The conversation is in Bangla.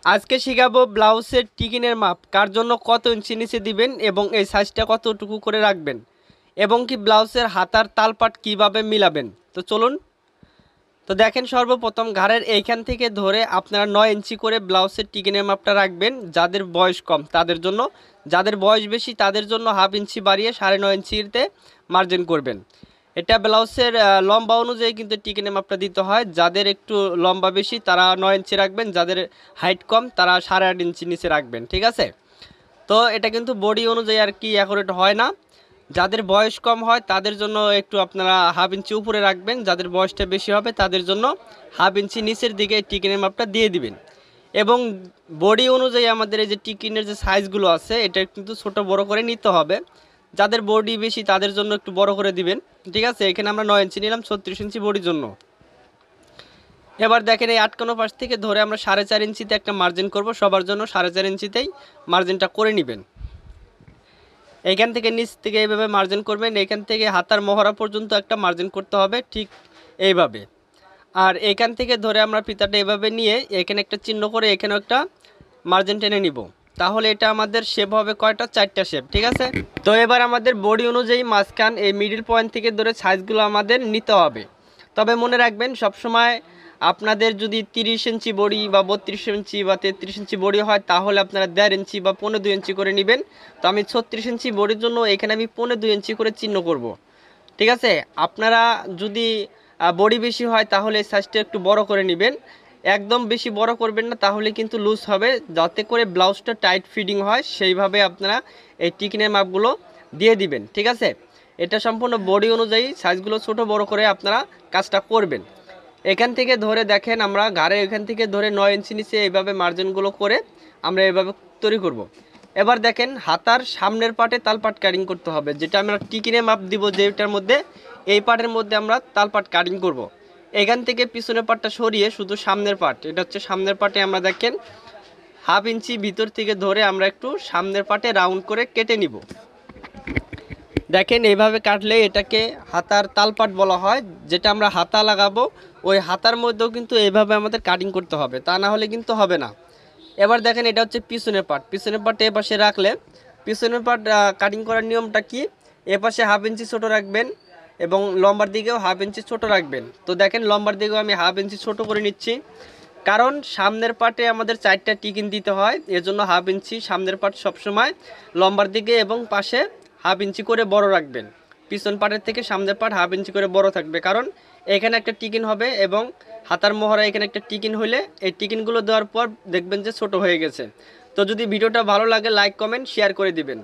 আজকে শিখাবো ব্লাউজের টিকিনের মাপ কার জন্য কত ইঞ্চি নিচে দিবেন এবং এই সাইজটা কতটুকু করে রাখবেন এবং কি ব্লাউজের হাতার তালপাট কিভাবে মিলাবেন। তো চলুন। তো দেখেন, সর্বপ্রথম ঘাড়ের এইখান থেকে ধরে আপনারা 9 ইঞ্চি করে ব্লাউজের টিকিনের মাপটা রাখবেন। যাদের বয়স কম তাদের জন্য, যাদের বয়স বেশি তাদের জন্য হাফ ইঞ্চি বাড়িয়ে 9.5 ইঞ্চিতে মার্জিন করবেন। এটা ব্লাউজের লম্বা অনুযায়ী কিন্তু টিকিনের মাপটা দিতে হয়। যাদের একটু লম্বা বেশি তারা 9 ইঞ্চি রাখবেন, যাদের হাইট কম তারা 8.5 ইঞ্চি নিচে রাখবেন, ঠিক আছে। তো এটা কিন্তু বডি অনুযায়ী আর কি অ্যাকুরেট হয় না। যাদের বয়স কম হয় তাদের জন্য একটু আপনারা হাফ ইঞ্চি উপরে রাখবেন, যাদের বয়সটা বেশি হবে তাদের জন্য হাফ ইঞ্চি নিচের দিকে টিকিনের মাপটা দিয়ে দিবেন। এবং বডি অনুযায়ী আমাদের এই যে টিকিনের যে সাইজগুলো আছে এটা কিন্তু ছোট বড় করে নিতে হবে। যাদের বডি বেশি তাদের জন্য একটু বড় করে দিবেন, ঠিক আছে। এখানে আমরা 9 ইঞ্চি নিলাম 36 ইঞ্চি বডির জন্য। এবার দেখেন, এই আটকানো পাশ থেকে ধরে আমরা 4.5 ইঞ্চিতে একটা মার্জিন করব। সবার জন্য 4.5 ইঞ্চিতেই মার্জিনটা করে নেবেন। এইখান থেকে নিচ থেকে এইভাবে মার্জিন করবেন, এইখান থেকে হাতার মহড়া পর্যন্ত একটা মার্জিন করতে হবে, ঠিক এইভাবে। আর এইখান থেকে ধরে আমরা ফিতাটা এভাবে নিয়ে এখানে একটা চিহ্ন করে এখানেও একটা মার্জিন টেনে নিব। তাহলে এটা আমাদের শেপ হবে কয়টা? 4টা শেপ, ঠিক আছে। তো এবার আমাদের বডি অনুযায়ী মাঝখান এই মিডিল পয়েন্ট থেকে ধরে সাইজগুলো আমাদের নিতে হবে। তবে মনে রাখবেন, সবসময় আপনাদের যদি 30 ইঞ্চি বডি বা 32 ইঞ্চি বা 33 ইঞ্চি বডি হয় তাহলে আপনারা 1.5 ইঞ্চি বা 2.5 ইঞ্চি করে নেবেন। তো আমি 36 ইঞ্চি বডির জন্য এখানে আমি 2.5 ইঞ্চি করে চিহ্ন করব, ঠিক আছে। আপনারা যদি বডি বেশি হয় তাহলে এই সাইজটা একটু বড় করে নেবেন। একদম বেশি বড় করবেন না, তাহলে কিন্তু লুজ হবে। যাতে করে ব্লাউজটা টাইট ফিটিং হয় সেইভাবে আপনারা এই টিকিনের মাপগুলো দিয়ে দিবেন, ঠিক আছে। এটা সম্পূর্ণ বডি অনুযায়ী সাইজগুলো ছোট বড় করে আপনারা কাজটা করবেন। এখান থেকে ধরে দেখেন, আমরা ঘাড়ে এখান থেকে ধরে 9 ইঞ্চি নিচে এইভাবে মার্জিনগুলো করে আমরা এইভাবে তৈরি করব। এবার দেখেন, হাতার সামনের পাটে তালপাট কাটিং করতে হবে, যেটা আমরা টিকিনে মাপ দিব যেটার মধ্যে, এই পাটের মধ্যে আমরা তালপাট কাটিং করব। এখান থেকে পিছনের পাটটা সরিয়ে শুধু সামনের পাট, এটা হচ্ছে সামনের পাটে আমরা দেখেন হাফ ইঞ্চি ভিতর থেকে ধরে আমরা একটু সামনের পাটে রাউন্ড করে কেটে নিব। দেখেন, এইভাবে কাটলে এটাকে হাতার তালপাট বলা হয়। যেটা আমরা হাতা লাগাবো ওই হাতার মধ্যেও কিন্তু এইভাবে আমাদের কাটিং করতে হবে, তা না হলে কিন্তু হবে না। এবার দেখেন, এটা হচ্ছে পিছনের পাট। পিছনের পাট এপাশে রাখলে পিছনের পাট কাটিং করার নিয়মটা কি, এপাশে হাফ ইঞ্চি ছোটো রাখবেন এবং লম্বার দিকেও হাফ ইঞ্চি ছোটো রাখবেন। তো দেখেন, লম্বার দিকেও আমি হাফ ইঞ্চি ছোটো করে নিচ্ছি, কারণ সামনের পাটে আমাদের 4টা টিকিন দিতে হয়, এজন্য হাফ ইঞ্চি সামনের পাট সবসময় লম্বার দিকে এবং পাশে হাফ ইঞ্চি করে বড় রাখবেন। পিছন পাটের থেকে সামনের পাট হাফ ইঞ্চি করে বড় থাকবে, কারণ এখানে একটা টিকিন হবে এবং হাতার মোহরা এখানে একটা টিকিন হলে এই টিকিনগুলো দেওয়ার পর দেখবেন যে ছোট হয়ে গেছে। তো যদি ভিডিওটা ভালো লাগে লাইক কমেন্ট শেয়ার করে দিবেন।